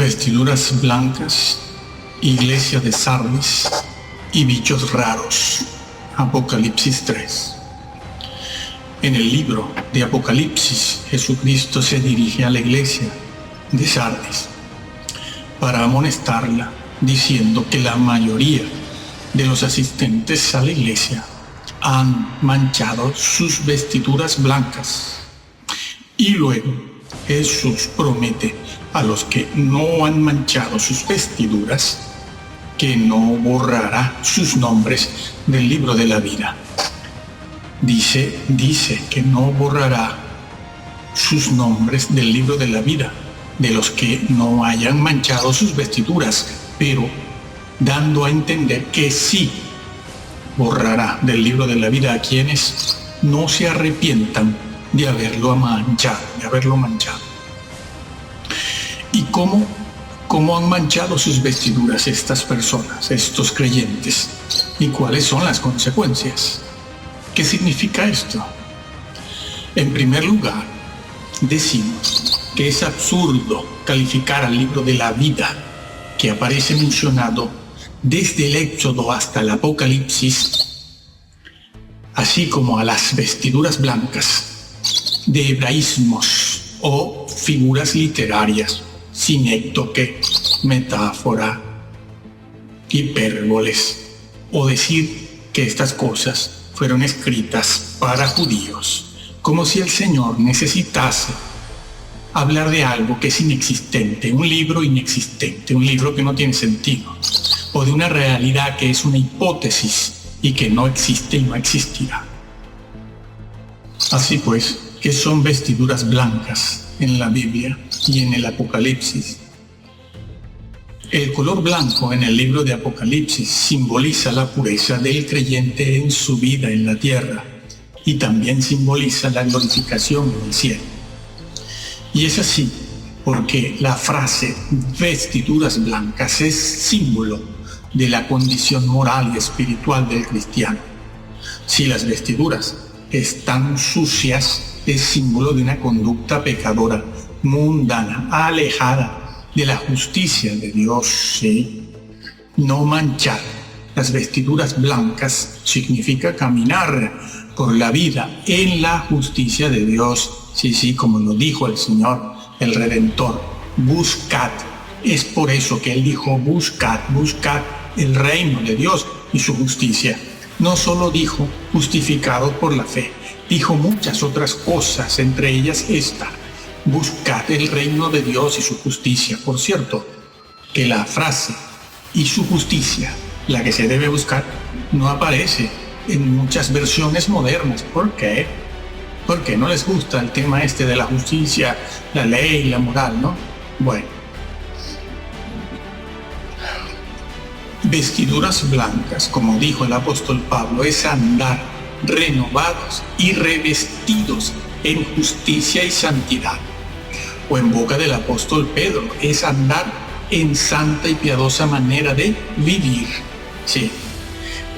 vestiduras blancas, iglesia de Sardis y bichos raros. Apocalipsis 3. En el libro de Apocalipsis, Jesucristo se dirige a la iglesia de Sardis para amonestarla, diciendo que la mayoría de los asistentes a la iglesia han manchado sus vestiduras blancas. Y luego Jesús promete a los que no han manchado sus vestiduras que no borrará sus nombres del libro de la vida. Dice que no borrará sus nombres del libro de la vida de los que no hayan manchado sus vestiduras, pero dando a entender que sí borrará del libro de la vida a quienes no se arrepientan de haberlo manchado. ¿Y cómo han manchado sus vestiduras estas personas, estos creyentes? ¿Y cuáles son las consecuencias? ¿Qué significa esto? En primer lugar, decimos que es absurdo calificar al libro de la vida, que aparece mencionado desde el Éxodo hasta el Apocalipsis, así como a las vestiduras blancas, de hebraísmos o figuras literarias, sinécdoque, metáfora, hipérboles, o decir que estas cosas fueron escritas para judíos, como si el Señor necesitase hablar de algo que es inexistente, un libro inexistente, un libro que no tiene sentido, o de una realidad que es una hipótesis y que no existe y no existirá. Así pues, ¿qué son vestiduras blancas en la Biblia y en el Apocalipsis? El color blanco en el libro de Apocalipsis simboliza la pureza del creyente en su vida en la tierra y también simboliza la glorificación en el cielo. Y es así porque la frase vestiduras blancas es símbolo de la condición moral y espiritual del cristiano. Si las vestiduras están sucias, es símbolo de una conducta pecadora, mundana, alejada de la justicia de Dios, ¿sí? No manchar las vestiduras blancas significa caminar por la vida en la justicia de Dios, sí, como lo dijo el Señor, el Redentor. Buscad. Es por eso que Él dijo, buscad el reino de Dios y su justicia. No solo dijo justificado por la fe, dijo muchas otras cosas, entre ellas esta: buscad el reino de Dios y su justicia. Por cierto, que la frase y su justicia, la que se debe buscar, no aparece en muchas versiones modernas. ¿Por qué? Porque no les gusta el tema este de la justicia, la ley, la moral, ¿no? Bueno. Vestiduras blancas, como dijo el apóstol Pablo, es andar renovados y revestidos en justicia y santidad. O en boca del apóstol Pedro, es andar en santa y piadosa manera de vivir. Sí.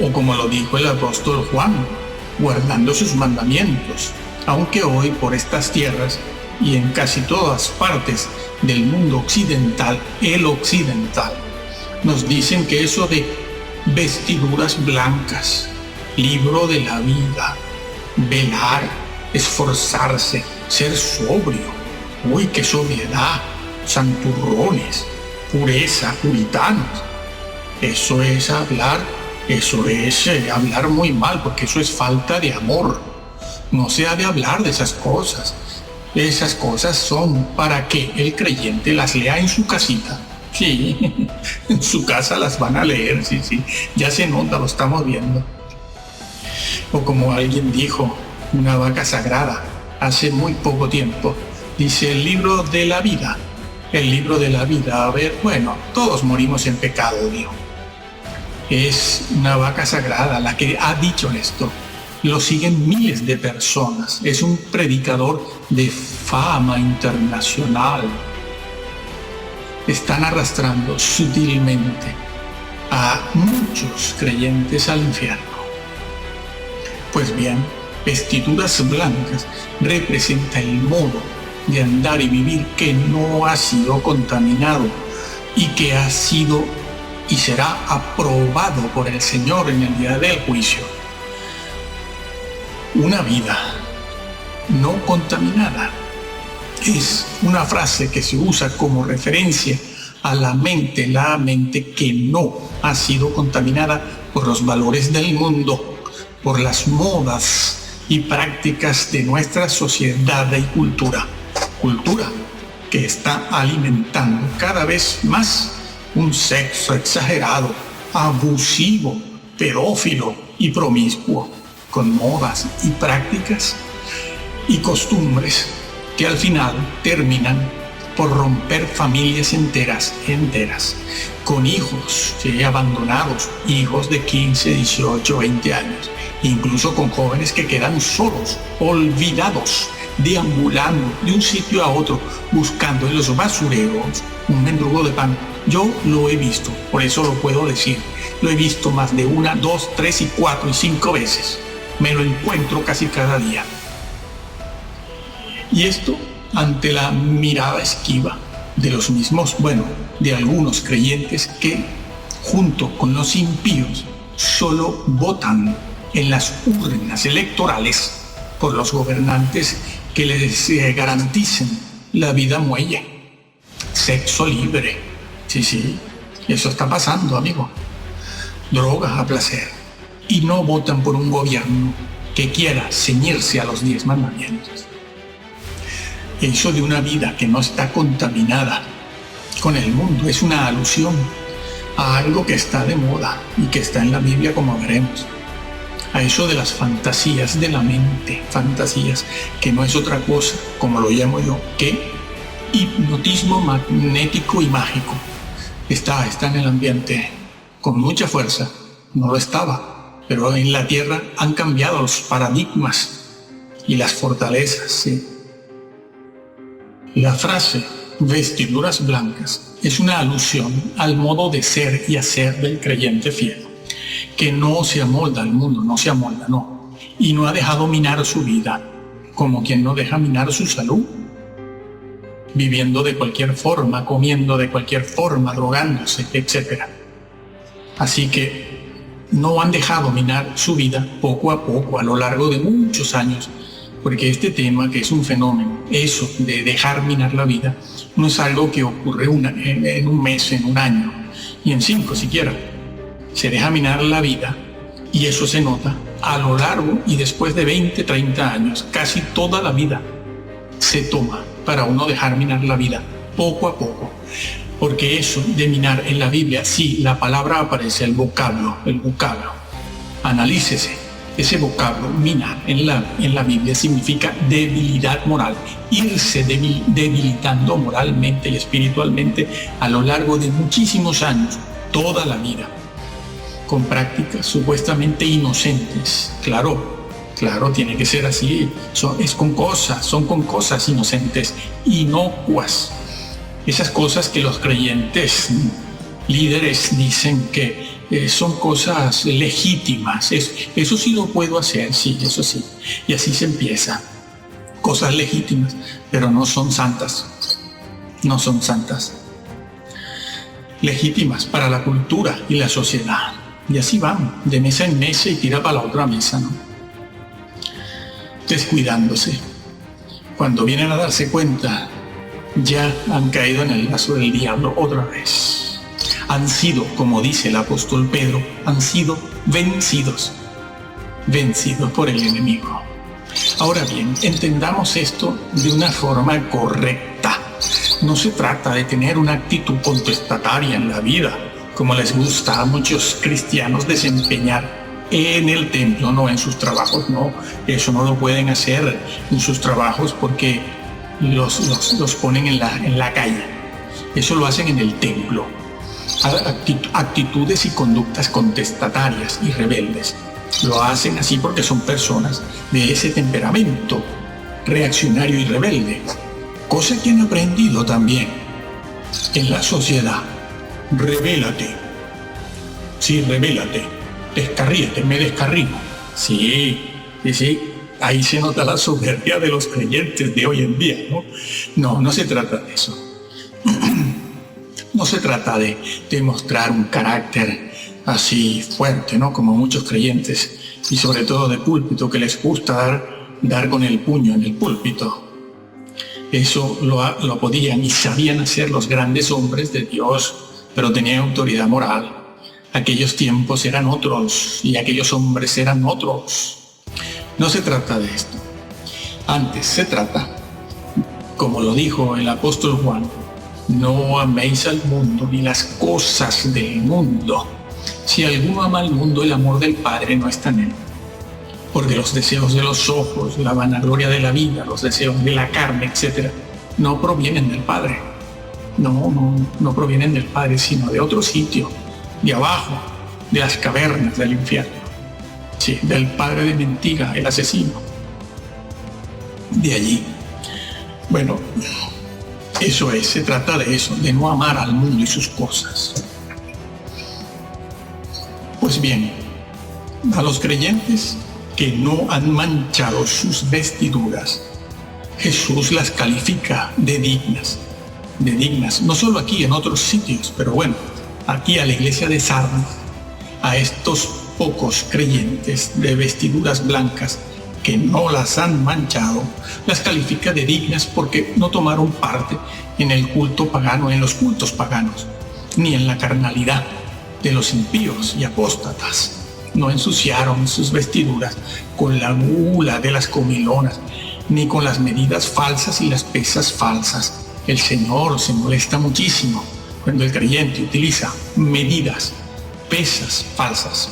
O como lo dijo el apóstol Juan, guardando sus mandamientos. Aunque hoy por estas tierras y en casi todas partes del mundo occidental, el occidental, nos dicen que eso de vestiduras blancas, libro de la vida, velar, esforzarse, ser sobrio, uy, qué sobriedad, santurrones, pureza, puritanos, eso es hablar muy mal, porque eso es falta de amor. No se ha de hablar de esas cosas. Esas cosas son para que el creyente las lea en su casita. Sí, en su casa las van a leer, sí, ya se nota, lo estamos viendo. O como alguien dijo, una vaca sagrada, hace muy poco tiempo, dice el libro de la vida. El libro de la vida, a ver, bueno, todos morimos en pecado, dijo. Es una vaca sagrada la que ha dicho esto. Lo siguen miles de personas. Es un predicador de fama internacional. Están arrastrando sutilmente a muchos creyentes al infierno. Pues bien, vestiduras blancas representa el modo de andar y vivir que no ha sido contaminado y que ha sido y será aprobado por el Señor en el día del juicio. Una vida no contaminada es una frase que se usa como referencia a la mente que no ha sido contaminada por los valores del mundo, por las modas y prácticas de nuestra sociedad y cultura que está alimentando cada vez más un sexo exagerado, abusivo, pedófilo y promiscuo, con modas y prácticas y costumbres que al final terminan por romper familias enteras, con hijos abandonados, hijos de 15, 18, 20 años, incluso con jóvenes que quedan solos, olvidados, deambulando de un sitio a otro, buscando en los basureros un mendrugo de pan. Yo lo he visto, por eso lo puedo decir. Lo he visto más de 1, 2, 3, 4 y 5 veces. Me lo encuentro casi cada día. Y esto ante la mirada esquiva de los mismos, de algunos creyentes que, junto con los impíos, solo votan en las urnas electorales por los gobernantes que les garanticen la vida muelle, sexo libre. Sí, eso está pasando, amigo. Drogas a placer. Y no votan por un gobierno que quiera ceñirse a los 10 mandamientos. Eso de una vida que no está contaminada con el mundo es una alusión a algo que está de moda y que está en la Biblia, como veremos. A eso de las fantasías de la mente, fantasías que no es otra cosa, como lo llamo yo, que hipnotismo magnético y mágico. Está en el ambiente con mucha fuerza, no lo estaba, pero en la tierra han cambiado los paradigmas y las fortalezas, ¿sí? La frase vestiduras blancas es una alusión al modo de ser y hacer del creyente fiel, que no se amolda al mundo, no, y no ha dejado minar su vida, como quien no deja minar su salud, viviendo de cualquier forma, comiendo de cualquier forma, drogándose, etc. Así que no han dejado minar su vida poco a poco, a lo largo de muchos años, porque este tema, que es un fenómeno, eso de dejar minar la vida, no es algo que ocurre en un mes, en un año, y en 5 siquiera. Se deja minar la vida y eso se nota a lo largo y después de 20, 30 años, casi toda la vida se toma para uno dejar minar la vida, poco a poco. Porque eso de minar en la Biblia, sí, la palabra aparece, el vocablo. Analícese. Ese vocablo, minar, en la Biblia significa debilidad moral, irse debilitando moralmente y espiritualmente a lo largo de muchísimos años, toda la vida, con prácticas supuestamente inocentes. Claro, tiene que ser así, son con cosas inocentes, inocuas. Esas cosas que los creyentes líderes dicen que son cosas legítimas. Eso sí lo puedo hacer, sí, eso sí. Y así se empieza. Cosas legítimas, pero no son santas. No son santas. Legítimas para la cultura y la sociedad. Y así van, de mesa en mesa y tira para la otra mesa, ¿no? Descuidándose. Cuando vienen a darse cuenta, ya han caído en el lazo del diablo otra vez. Han sido, como dice el apóstol Pedro, han sido vencidos por el enemigo. Ahora bien, entendamos esto de una forma correcta. No se trata de tener una actitud contestataria en la vida, como les gusta a muchos cristianos desempeñar en el templo, no en sus trabajos, no. Eso no lo pueden hacer en sus trabajos porque los ponen en la calle. Eso lo hacen en el templo. Actitudes y conductas contestatarias y rebeldes. Lo hacen así porque son personas de ese temperamento reaccionario y rebelde, cosa que han aprendido también en la sociedad. Rebélate. Sí, rebélate. Descarríate, me descarrilo. Sí. Ahí se nota la soberbia de los creyentes de hoy en día, ¿no? No se trata de eso. No se trata de demostrar un carácter así fuerte, ¿no? Como muchos creyentes, y sobre todo de púlpito, que les gusta dar con el puño en el púlpito. Eso lo podían y sabían hacer los grandes hombres de Dios, pero tenían autoridad moral. Aquellos tiempos eran otros y aquellos hombres eran otros. No se trata de esto. Antes se trata, como lo dijo el apóstol Juan, no améis al mundo ni las cosas del mundo. Si alguno ama al mundo, el amor del Padre no está en él. Porque los deseos de los ojos, la vanagloria de la vida, los deseos de la carne, etc., no provienen del Padre. No provienen del Padre, sino de otro sitio, de abajo, de las cavernas del infierno. Sí, del padre de mentira, el asesino. De allí. Bueno, eso es, se trata de eso, de no amar al mundo y sus cosas. Pues bien, a los creyentes que no han manchado sus vestiduras, Jesús las califica de dignas, no solo aquí, en otros sitios, pero bueno, aquí a la iglesia de Sardis, a estos pocos creyentes de vestiduras blancas que no las han manchado, las califica de dignas porque no tomaron parte en el culto pagano, en los cultos paganos, ni en la carnalidad de los impíos y apóstatas. No ensuciaron sus vestiduras con la gula de las comilonas, ni con las medidas falsas y las pesas falsas. El Señor se molesta muchísimo cuando el creyente utiliza medidas, pesas falsas.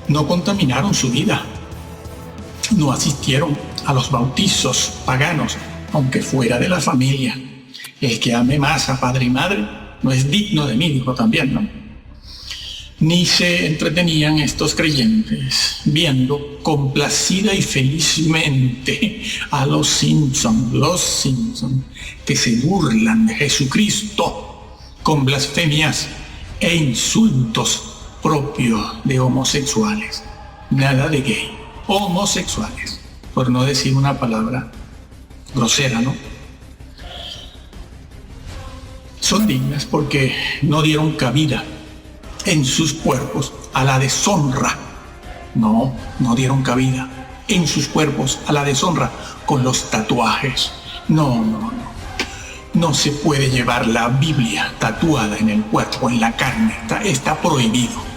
No contaminaron su vida, no asistieron a los bautizos paganos, aunque fuera de la familia. El que ame más a padre y madre no es digno de mí, dijo también, ¿no? Ni se entretenían estos creyentes viendo complacida y felizmente a los Simpson, que se burlan de Jesucristo con blasfemias e insultos propios de homosexuales. Nada de gay, homosexuales, por no decir una palabra grosera, ¿no? Son dignas porque no dieron cabida en sus cuerpos a la deshonra. No dieron cabida en sus cuerpos a la deshonra con los tatuajes. No se puede llevar la Biblia tatuada en el cuerpo, en la carne, está prohibido.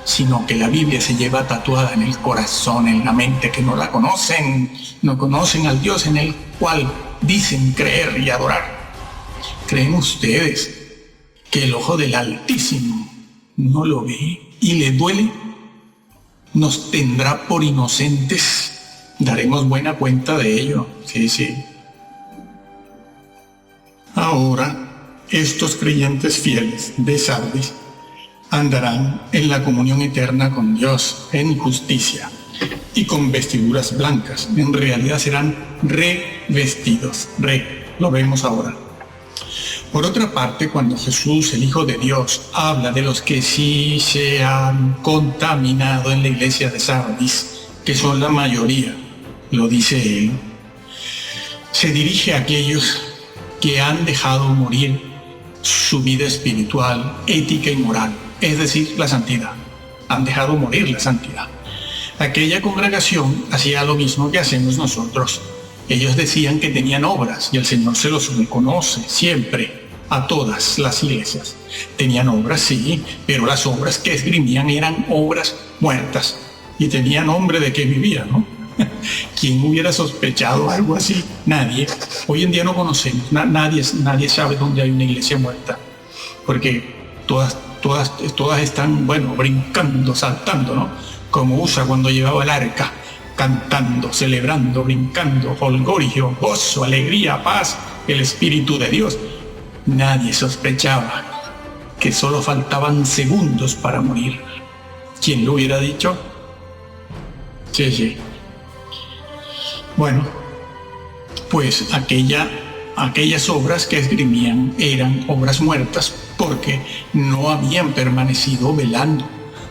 Sino que la Biblia se lleva tatuada en el corazón, en la mente, que no la conocen, no conocen al Dios en el cual dicen creer y adorar. ¿Creen ustedes que el ojo del Altísimo no lo ve y le duele? ¿Nos tendrá por inocentes? Daremos buena cuenta de ello. Sí. Ahora, estos creyentes fieles de Sardis andarán en la comunión eterna con Dios en justicia y con vestiduras blancas. En realidad serán revestidos. Lo vemos ahora. Por otra parte, cuando Jesús, el Hijo de Dios, habla de los que sí se han contaminado en la iglesia de Sardis, que son la mayoría, lo dice él, se dirige a aquellos que han dejado morir su vida espiritual, ética y moral, es decir, la santidad. Han dejado morir la santidad. Aquella congregación hacía lo mismo que hacemos nosotros. Ellos decían que tenían obras y el Señor se los reconoce siempre a todas las iglesias. Tenían obras, sí, pero las obras que esgrimían eran obras muertas y tenían nombre de que vivían, ¿no? ¿Quién hubiera sospechado algo así? Nadie. Hoy en día no conocemos, nadie sabe dónde hay una iglesia muerta, porque todas están, brincando, saltando, ¿no? Como Usa cuando llevaba el arca, cantando, celebrando, brincando, jolgorio, gozo, alegría, paz, el Espíritu de Dios. Nadie sospechaba que solo faltaban segundos para morir. ¿Quién lo hubiera dicho? Sí. Bueno, pues aquellas obras que esgrimían eran obras muertas porque no habían permanecido velando,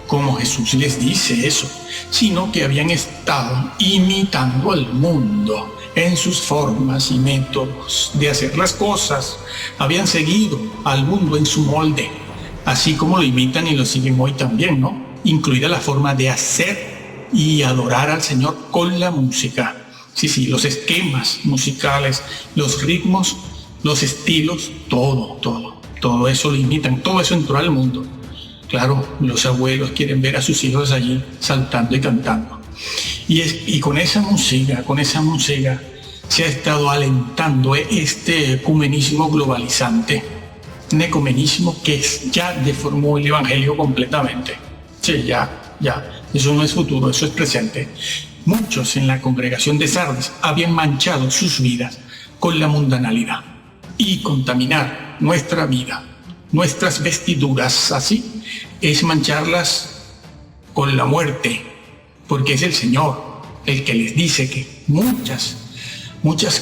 como Jesús les dice eso, sino que habían estado imitando al mundo en sus formas y métodos de hacer las cosas. Habían seguido al mundo en su molde, así como lo imitan y lo siguen hoy también, ¿no? Incluida la forma de hacer y adorar al Señor con la música. Sí, los esquemas musicales, los ritmos, los estilos, todo eso lo imitan, todo eso entró al mundo. Claro, los abuelos quieren ver a sus hijos allí saltando y cantando. Y con esa música se ha estado alentando este ecumenismo globalizante, un ecumenismo que ya deformó el evangelio completamente. Sí, ya, eso no es futuro, eso es presente. Muchos en la congregación de Sardis habían manchado sus vidas con la mundanalidad y contaminar nuestra vida, nuestras vestiduras, así es mancharlas con la muerte, porque es el Señor el que les dice que muchas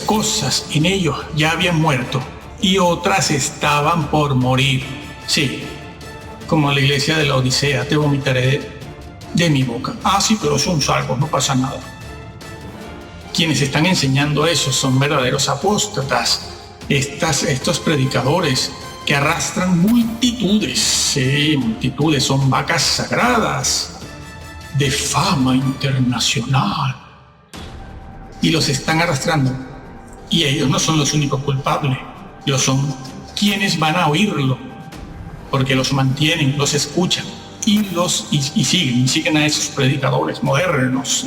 cosas en ellos ya habían muerto y otras estaban por morir. Sí, como la iglesia de la Odisea, te vomitaré de mi boca. Sí, pero son salvos, no pasa nada. Quienes están enseñando eso son verdaderos apóstatas, estos predicadores que arrastran multitudes, son vacas sagradas de fama internacional y los están arrastrando, y ellos no son los únicos culpables, ellos son quienes van a oírlo, porque los mantienen, los escuchan y siguen a esos predicadores modernos.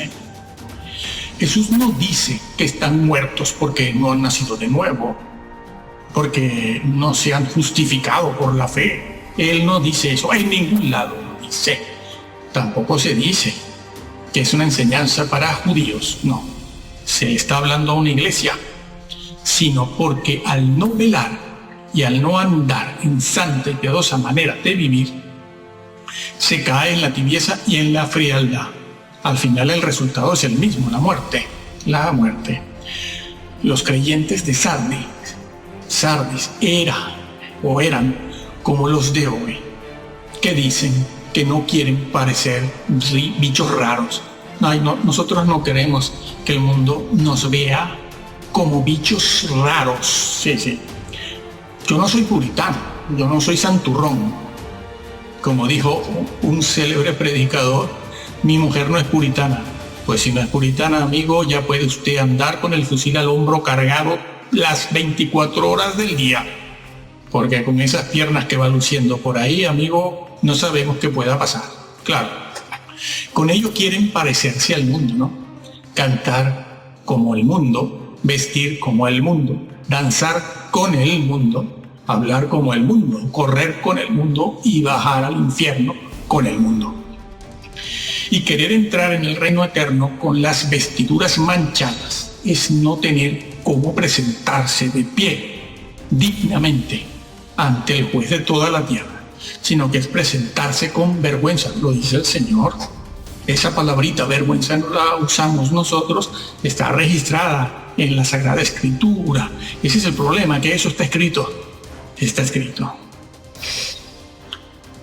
Jesús no dice que están muertos porque no han nacido de nuevo, porque no se han justificado por la fe. Él no dice eso, en ningún lado lo dice. Tampoco se dice que es una enseñanza para judíos, no. Se está hablando a una iglesia, sino porque al no velar y al no andar en santa y piadosa manera de vivir, se cae en la tibieza y en la frialdad. Al final el resultado es el mismo, la muerte. Los creyentes de Sardis eran como los de hoy, que dicen que no quieren parecer bichos raros. Nosotros no queremos que el mundo nos vea como bichos raros. Sí. Yo no soy puritano, yo no soy santurrón. Como dijo un célebre predicador, mi mujer no es puritana. Pues si no es puritana, amigo, ya puede usted andar con el fusil al hombro cargado las 24 horas del día. Porque con esas piernas que va luciendo por ahí, amigo, no sabemos qué pueda pasar. Claro, con ello quieren parecerse al mundo, ¿no? Cantar como el mundo, vestir como el mundo, danzar con el mundo, hablar como el mundo, correr con el mundo y bajar al infierno con el mundo. Y querer entrar en el reino eterno con las vestiduras manchadas es no tener cómo presentarse de pie dignamente ante el juez de toda la tierra, sino que es presentarse con vergüenza, lo dice el Señor. Esa palabrita vergüenza no la usamos nosotros, está registrada en la Sagrada Escritura. Ese es el problema, que eso está escrito.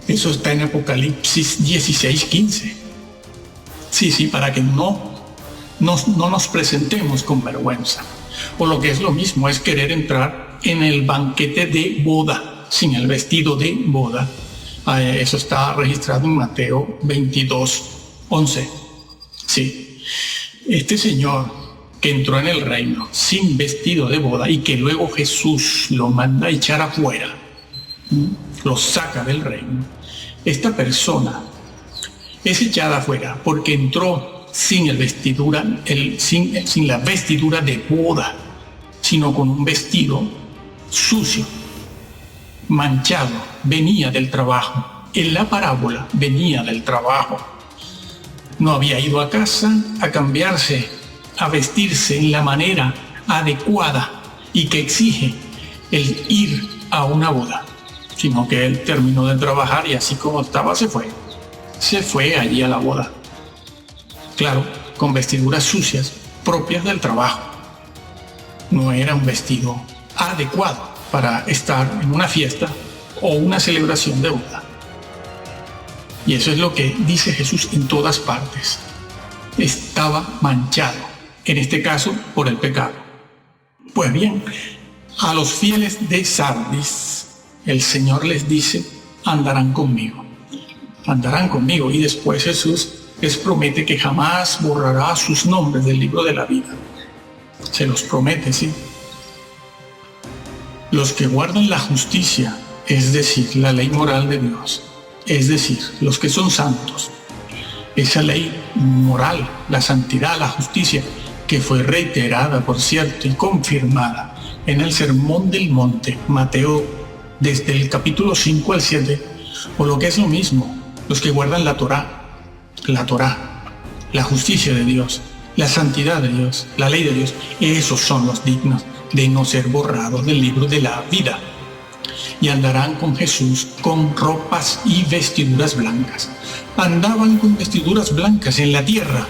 Eso está en Apocalipsis 16:15. Sí, para que no nos presentemos con vergüenza. O lo que es lo mismo, es querer entrar en el banquete de boda, sin el vestido de boda. Eso está registrado en Mateo 22:11. Sí. Este Señor que entró en el reino sin vestido de boda y que luego Jesús lo manda a echar afuera, lo saca del reino. Esta persona es echada afuera porque entró sin la vestidura de boda, sino con un vestido sucio, manchado. Venía del trabajo. En la parábola venía del trabajo. No había ido a casa a cambiarse, a vestirse en la manera adecuada y que exige el ir a una boda, sino que él terminó de trabajar y así como estaba se fue allí a la boda. Claro, con vestiduras sucias propias del trabajo. No era un vestido adecuado para estar en una fiesta o una celebración de boda. Y eso es lo que dice Jesús en todas partes. Estaba manchado en este caso por el pecado. Pues bien, a los fieles de Sardis, el Señor les dice, andarán conmigo, y después Jesús les promete que jamás borrará sus nombres del libro de la vida. Se los promete, ¿sí? Los que guardan la justicia, es decir, la ley moral de Dios, es decir, los que son santos, esa ley moral, la santidad, la justicia, que fue reiterada, por cierto, y confirmada en el Sermón del Monte, Mateo, desde el capítulo 5 al 7, o lo que es lo mismo, los que guardan la Torá, la justicia de Dios, la santidad de Dios, la ley de Dios, esos son los dignos de no ser borrados del libro de la vida. Y andarán con Jesús con ropas y vestiduras blancas. Andaban con vestiduras blancas en la tierra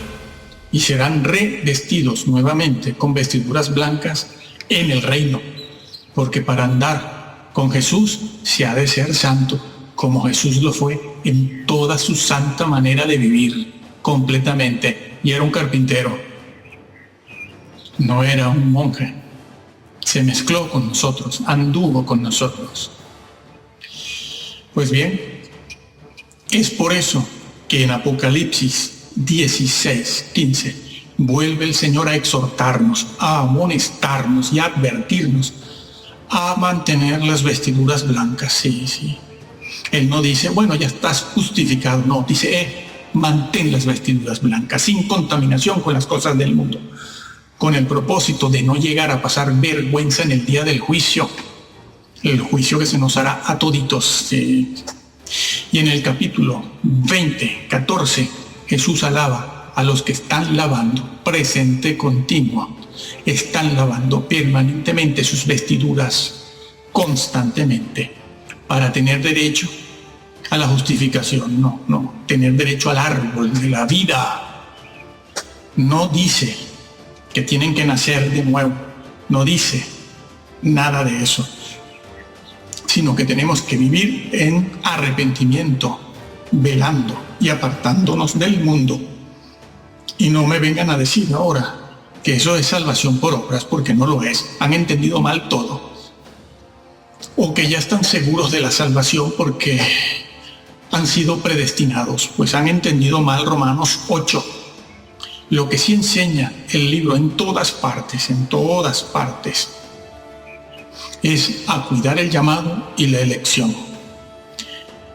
y serán revestidos nuevamente con vestiduras blancas en el reino. Porque para andar con Jesús se ha de ser santo, como Jesús lo fue en toda su santa manera de vivir, completamente. Y era un carpintero, no era un monje. Se mezcló con nosotros, anduvo con nosotros. Pues bien, es por eso que en Apocalipsis 16:15 vuelve el Señor a exhortarnos, a amonestarnos y a advertirnos a mantener las vestiduras blancas. Sí. Él no dice, bueno, ya estás justificado. No, dice, mantén las vestiduras blancas, sin contaminación con las cosas del mundo, con el propósito de no llegar a pasar vergüenza en el día del juicio, el juicio que se nos hará a toditos. Sí. Y en el capítulo 20:14, Jesús alaba a los que están lavando, presente continuo, están lavando permanentemente sus vestiduras, constantemente, para tener derecho a la justificación. No, tener derecho al árbol de la vida. No dice que tienen que nacer de nuevo, no dice nada de eso, sino que tenemos que vivir en arrepentimiento, velando y apartándonos del mundo. Y no me vengan a decir ahora que eso es salvación por obras, porque no lo es. Han entendido mal todo. O que ya están seguros de la salvación porque han sido predestinados, pues han entendido mal Romanos 8. Lo que sí enseña el libro en todas partes, es a cuidar el llamado y la elección.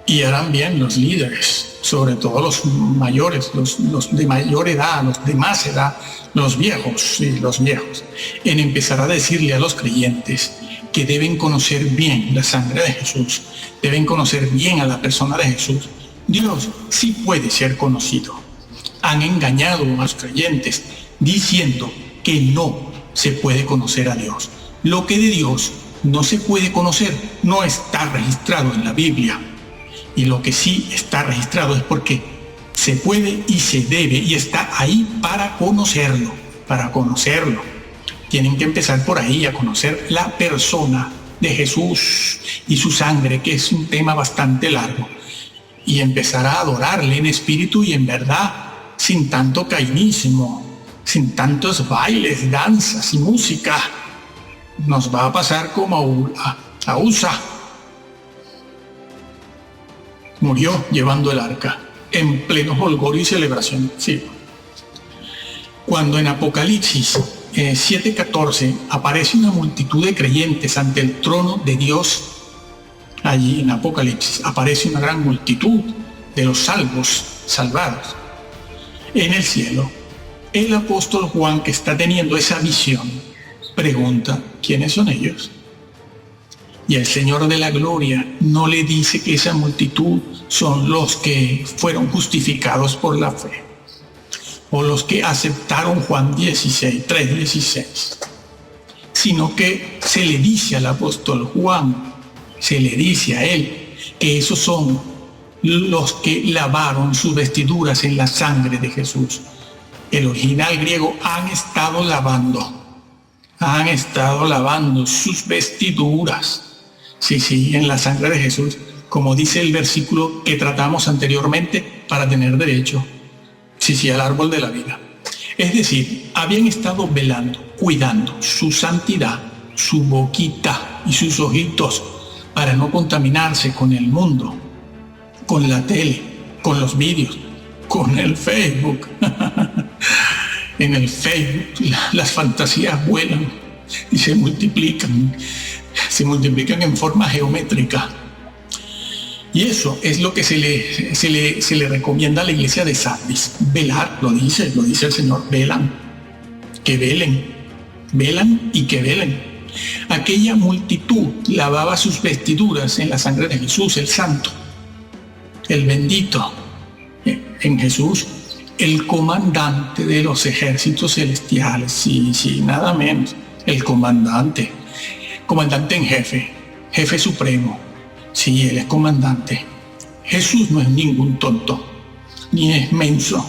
Y harán bien los líderes, sobre todo los mayores, los de mayor edad, los de más edad, los viejos, en empezar a decirle a los creyentes que deben conocer bien la sangre de Jesús, deben conocer bien a la persona de Jesús. Dios sí puede ser conocido. Han engañado a los creyentes diciendo que no se puede conocer a Dios. Lo que de Dios no se puede conocer no está registrado en la Biblia. Y lo que sí está registrado es porque se puede y se debe y está ahí para conocerlo. Tienen que empezar por ahí, a conocer la persona de Jesús y su sangre, que es un tema bastante largo. Y empezar a adorarle en espíritu y en verdad, sin tanto caínismo, sin tantos bailes, danzas y música. Nos va a pasar como a Usa. Murió llevando el arca, en pleno holgorio y celebración. Sí. Cuando en Apocalipsis 7:14 aparece una multitud de creyentes ante el trono de Dios, allí en Apocalipsis aparece una gran multitud de los salvados en el cielo. El apóstol Juan, que está teniendo esa visión, pregunta, ¿quiénes son ellos? Y el Señor de la Gloria no le dice que esa multitud son los que fueron justificados por la fe, o los que aceptaron Juan 3:16, sino que se le dice al apóstol Juan, se le dice a él, que esos son los que lavaron sus vestiduras en la sangre de Jesús. El original griego, han estado lavando sus vestiduras. Sí, en la sangre de Jesús, como dice el versículo que tratamos anteriormente, para tener derecho, al árbol de la vida. Es decir, habían estado velando, cuidando su santidad, su boquita y sus ojitos para no contaminarse con el mundo, con la tele, con los vídeos, con el Facebook. En el Facebook las fantasías vuelan y se multiplican en forma geométrica. Y eso es lo que se le recomienda a la iglesia de Sardis. Velar, lo dice el Señor, velan y que velen. Aquella multitud lavaba sus vestiduras en la sangre de Jesús, el santo, el bendito, en Jesús, el comandante de los ejércitos celestiales, sí, nada menos, el comandante en jefe supremo. Sí, Él es comandante. Jesús no es ningún tonto, ni es menso,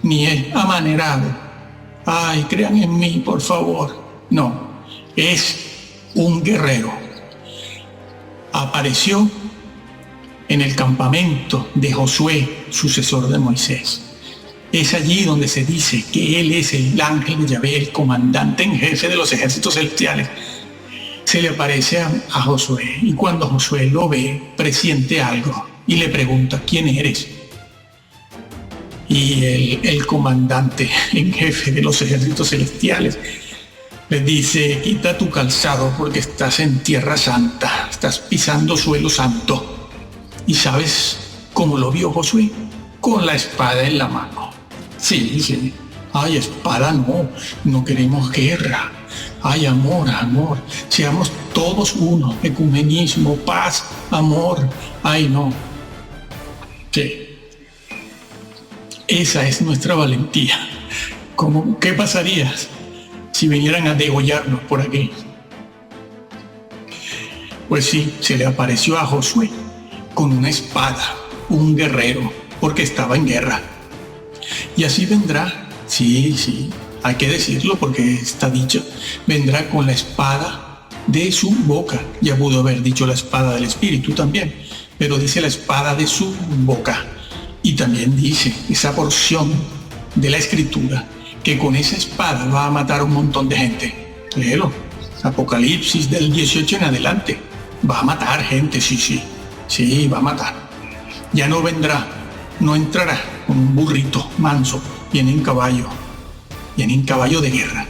ni es amanerado. Ay, crean en mí, por favor. No, es un guerrero. Apareció en el campamento de Josué, sucesor de Moisés. Es allí donde se dice que Él es el ángel de Yahvé, el comandante en jefe de los ejércitos celestiales. Se le aparece a Josué, y cuando Josué lo ve, presiente algo y le pregunta: ¿quién eres? Y el comandante en jefe de los ejércitos celestiales le dice: quita tu calzado porque estás en tierra santa, estás pisando suelo santo. ¿Y sabes cómo lo vio Josué? Con la espada en la mano. Sí. Ay, espada no queremos guerra. Ay, amor, seamos todos uno, ecumenismo, paz, amor. Ay, no. Sí. Esa es nuestra valentía. ¿Qué pasaría si vinieran a degollarnos por aquí? Pues sí, se le apareció a Josué con una espada, un guerrero, porque estaba en guerra. Y así vendrá. Sí, hay que decirlo porque está dicho, vendrá con la espada de su boca. Ya pudo haber dicho la espada del Espíritu también, pero dice la espada de su boca. Y también dice esa porción de la Escritura que con esa espada va a matar a un montón de gente. Léelo, Apocalipsis del 18 en adelante. Va a matar gente, sí, va a matar. Ya no vendrá, no entrará con un burrito manso, viene en caballo de guerra.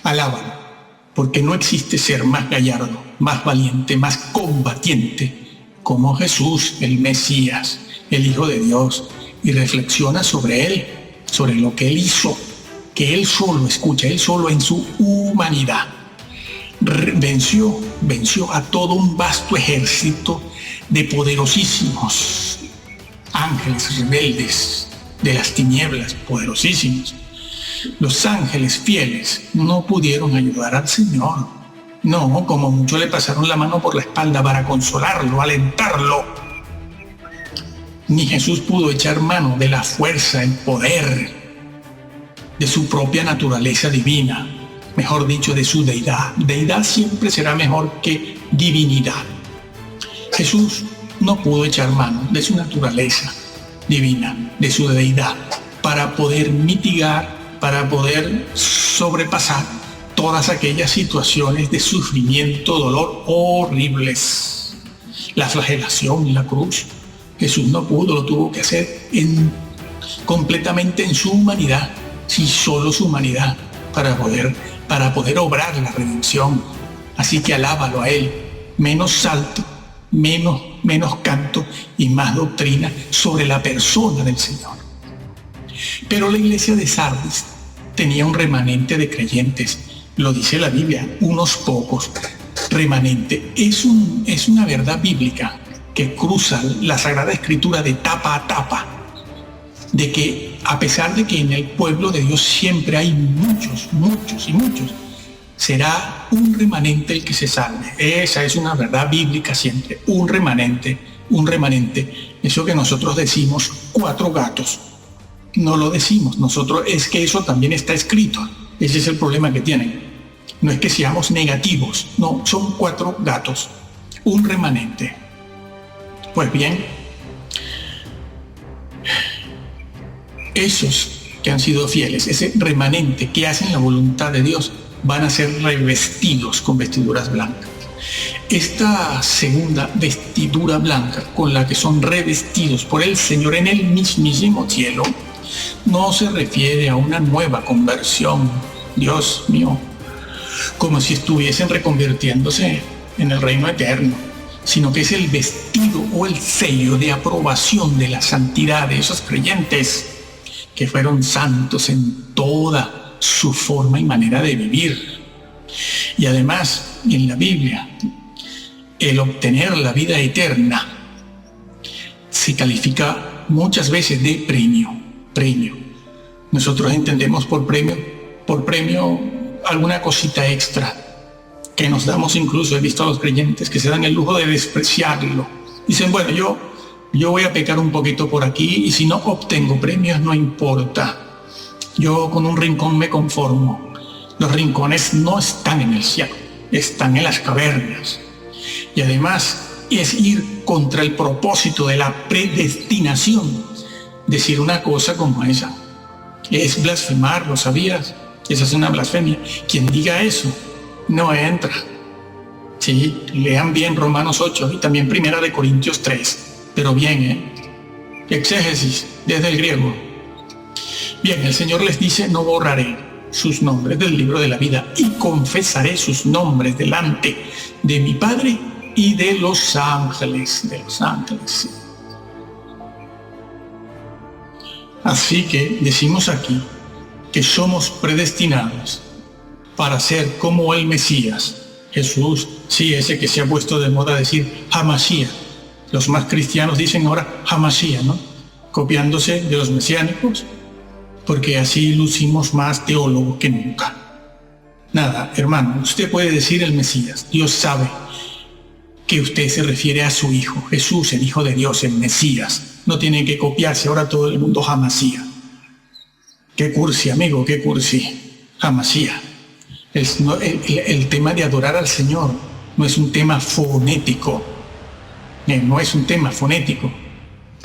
Alábalo, porque no existe ser más gallardo, más valiente, más combatiente como Jesús, el Mesías, el Hijo de Dios, y reflexiona sobre Él, sobre lo que Él hizo, que Él solo escucha, Él solo en su humanidad venció a todo un vasto ejército de poderosísimos ángeles rebeldes de las tinieblas, poderosísimos. Los ángeles fieles no pudieron ayudar al Señor. No, como muchos le pasaron la mano por la espalda para consolarlo, alentarlo. Ni Jesús pudo echar mano de la fuerza, el poder de su propia naturaleza divina, mejor dicho, de su deidad. Deidad siempre será mejor que divinidad. Jesús no pudo echar mano de su naturaleza divina, de su deidad, para poder mitigar, para poder sobrepasar todas aquellas situaciones de sufrimiento, dolor horribles. La flagelación, la cruz. Jesús no pudo, lo tuvo que hacer completamente en su humanidad, solo su humanidad, para poder obrar la redención. Así que alábalo a Él. Menos salto, menos canto y más doctrina sobre la persona del Señor. Pero la iglesia de Sardis tenía un remanente de creyentes. Lo dice la Biblia, unos pocos. Remanente es una verdad bíblica que cruza la Sagrada Escritura de tapa a tapa, de que a pesar de que en el pueblo de Dios siempre hay muchos, será un remanente el que se salve. Esa es una verdad bíblica siempre, un remanente. Eso que nosotros decimos 4 gatos, no lo decimos nosotros, es que eso también está escrito. Ese es el problema que tienen. No es que seamos negativos, no, son 4 gatos, un remanente. Pues bien, esos que han sido fieles, ese remanente que hacen la voluntad de Dios, van a ser revestidos con vestiduras blancas. Esta segunda vestidura blanca con la que son revestidos por el Señor en el mismísimo cielo, no se refiere a una nueva conversión, Dios mío, como si estuviesen reconvirtiéndose en el reino eterno, sino que es el vestido o el sello de aprobación de la santidad de esos creyentes que fueron santos en toda su forma y manera de vivir. Y además, en la Biblia, el obtener la vida eterna se califica muchas veces de premio. Nosotros entendemos por premio alguna cosita extra que nos damos. Incluso he visto a los creyentes que se dan el lujo de despreciarlo. Dicen, bueno, yo voy a pecar un poquito por aquí y si no obtengo premios no importa. Yo con un rincón me conformo. Los rincones no están en el cielo, están en las cavernas. Y además es ir contra el propósito de la predestinación. Decir una cosa como esa es blasfemar, ¿lo sabías? Esa es una blasfemia. Quien diga eso no entra. Sí, lean bien Romanos 8 y también 1 Corintios 3. Pero bien, exégesis desde el griego. Bien, el Señor les dice, no borraré sus nombres del libro de la vida y confesaré sus nombres delante de mi Padre y de los ángeles. Sí. Así que decimos aquí que somos predestinados para ser como el Mesías, Jesús, sí, ese que se ha puesto de moda decir Hamashiach. Los más cristianos dicen ahora Hamashiach, ¿no? Copiándose de los mesiánicos, porque así lucimos más teólogos que nunca. Nada, hermano, usted puede decir el Mesías. Dios sabe que usted se refiere a su Hijo, Jesús, el Hijo de Dios, el Mesías. No tiene que copiarse ahora todo el mundo Hamashiach. Qué cursi, amigo, qué cursi. Hamashiach. El tema de adorar al Señor no es un tema fonético. No es un tema fonético.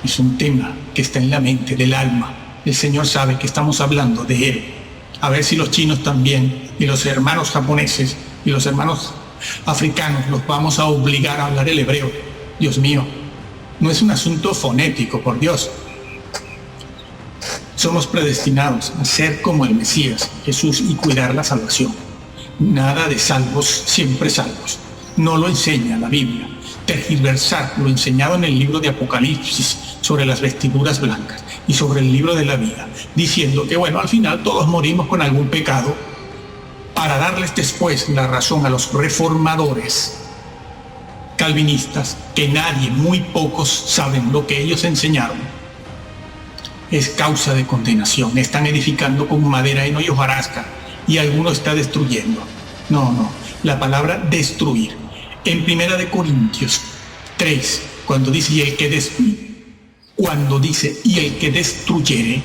Es un tema que está en la mente, del alma. El Señor sabe que estamos hablando de Él. A ver si los chinos también, y los hermanos japoneses, y los hermanos africanos, los vamos a obligar a hablar el hebreo. Dios mío, no es un asunto fonético, por Dios. Somos predestinados a ser como el Mesías, Jesús, y cuidar la salvación. Nada de salvos, siempre salvos. No lo enseña la Biblia. Tergiversar lo enseñado en el libro de Apocalipsis sobre las vestiduras blancas y sobre el libro de la vida, diciendo que bueno, al final todos morimos con algún pecado, para darles después la razón a los reformadores calvinistas, que nadie, muy pocos saben lo que ellos enseñaron. Es causa de condenación. Están edificando con madera, heno y hojarasca, y alguno está destruyendo. No, la palabra destruir. En 1 Corintios 3, cuando dice, y el que destruyere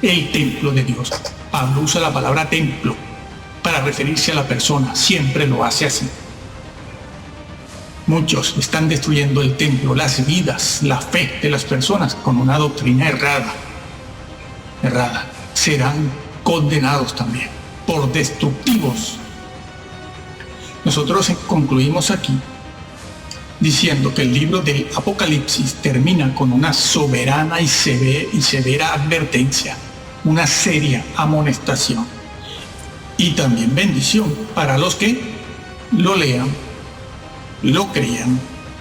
el templo de Dios, Pablo usa la palabra templo para referirse a la persona, siempre lo hace así. Muchos están destruyendo el templo, las vidas, la fe de las personas con una doctrina errada. Serán condenados también por destructivos. Nosotros concluimos aquí diciendo que el libro del Apocalipsis termina con una soberana y severa advertencia, una seria amonestación y también bendición para los que lo lean, lo crean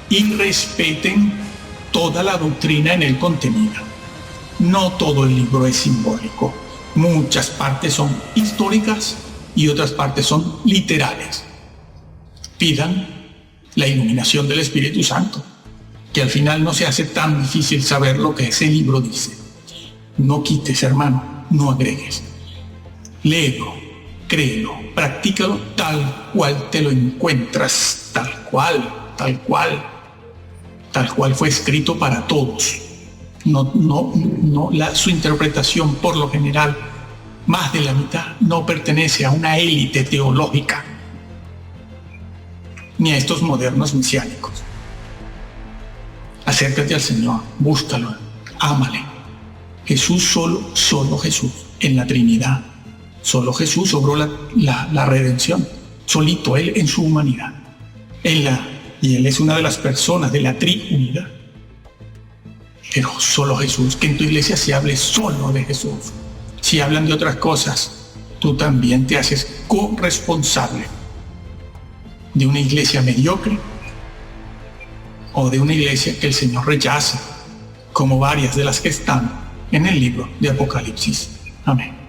y respeten toda la doctrina en el contenido. No todo el libro es simbólico. Muchas partes son históricas y otras partes son literales. Pidan la iluminación del Espíritu Santo, que al final no se hace tan difícil saber lo que ese libro dice. No quites, hermano, no agregues. Léelo, créelo, practícalo tal cual te lo encuentras, tal cual fue escrito para todos. Su interpretación, por lo general, más de la mitad, no pertenece a una élite teológica, ni a estos modernos mesiánicos. Acércate al Señor, búscalo, ámale, Jesús solo Jesús, en la Trinidad. Solo Jesús obró la redención, solito, Él en su humanidad. Y Él es una de las personas de la Trinidad. Pero solo Jesús, que en tu iglesia se hable solo de Jesús. Si hablan de otras cosas, tú también te haces corresponsable de una iglesia mediocre o de una iglesia que el Señor rechaza, como varias de las que están en el libro de Apocalipsis. Amén.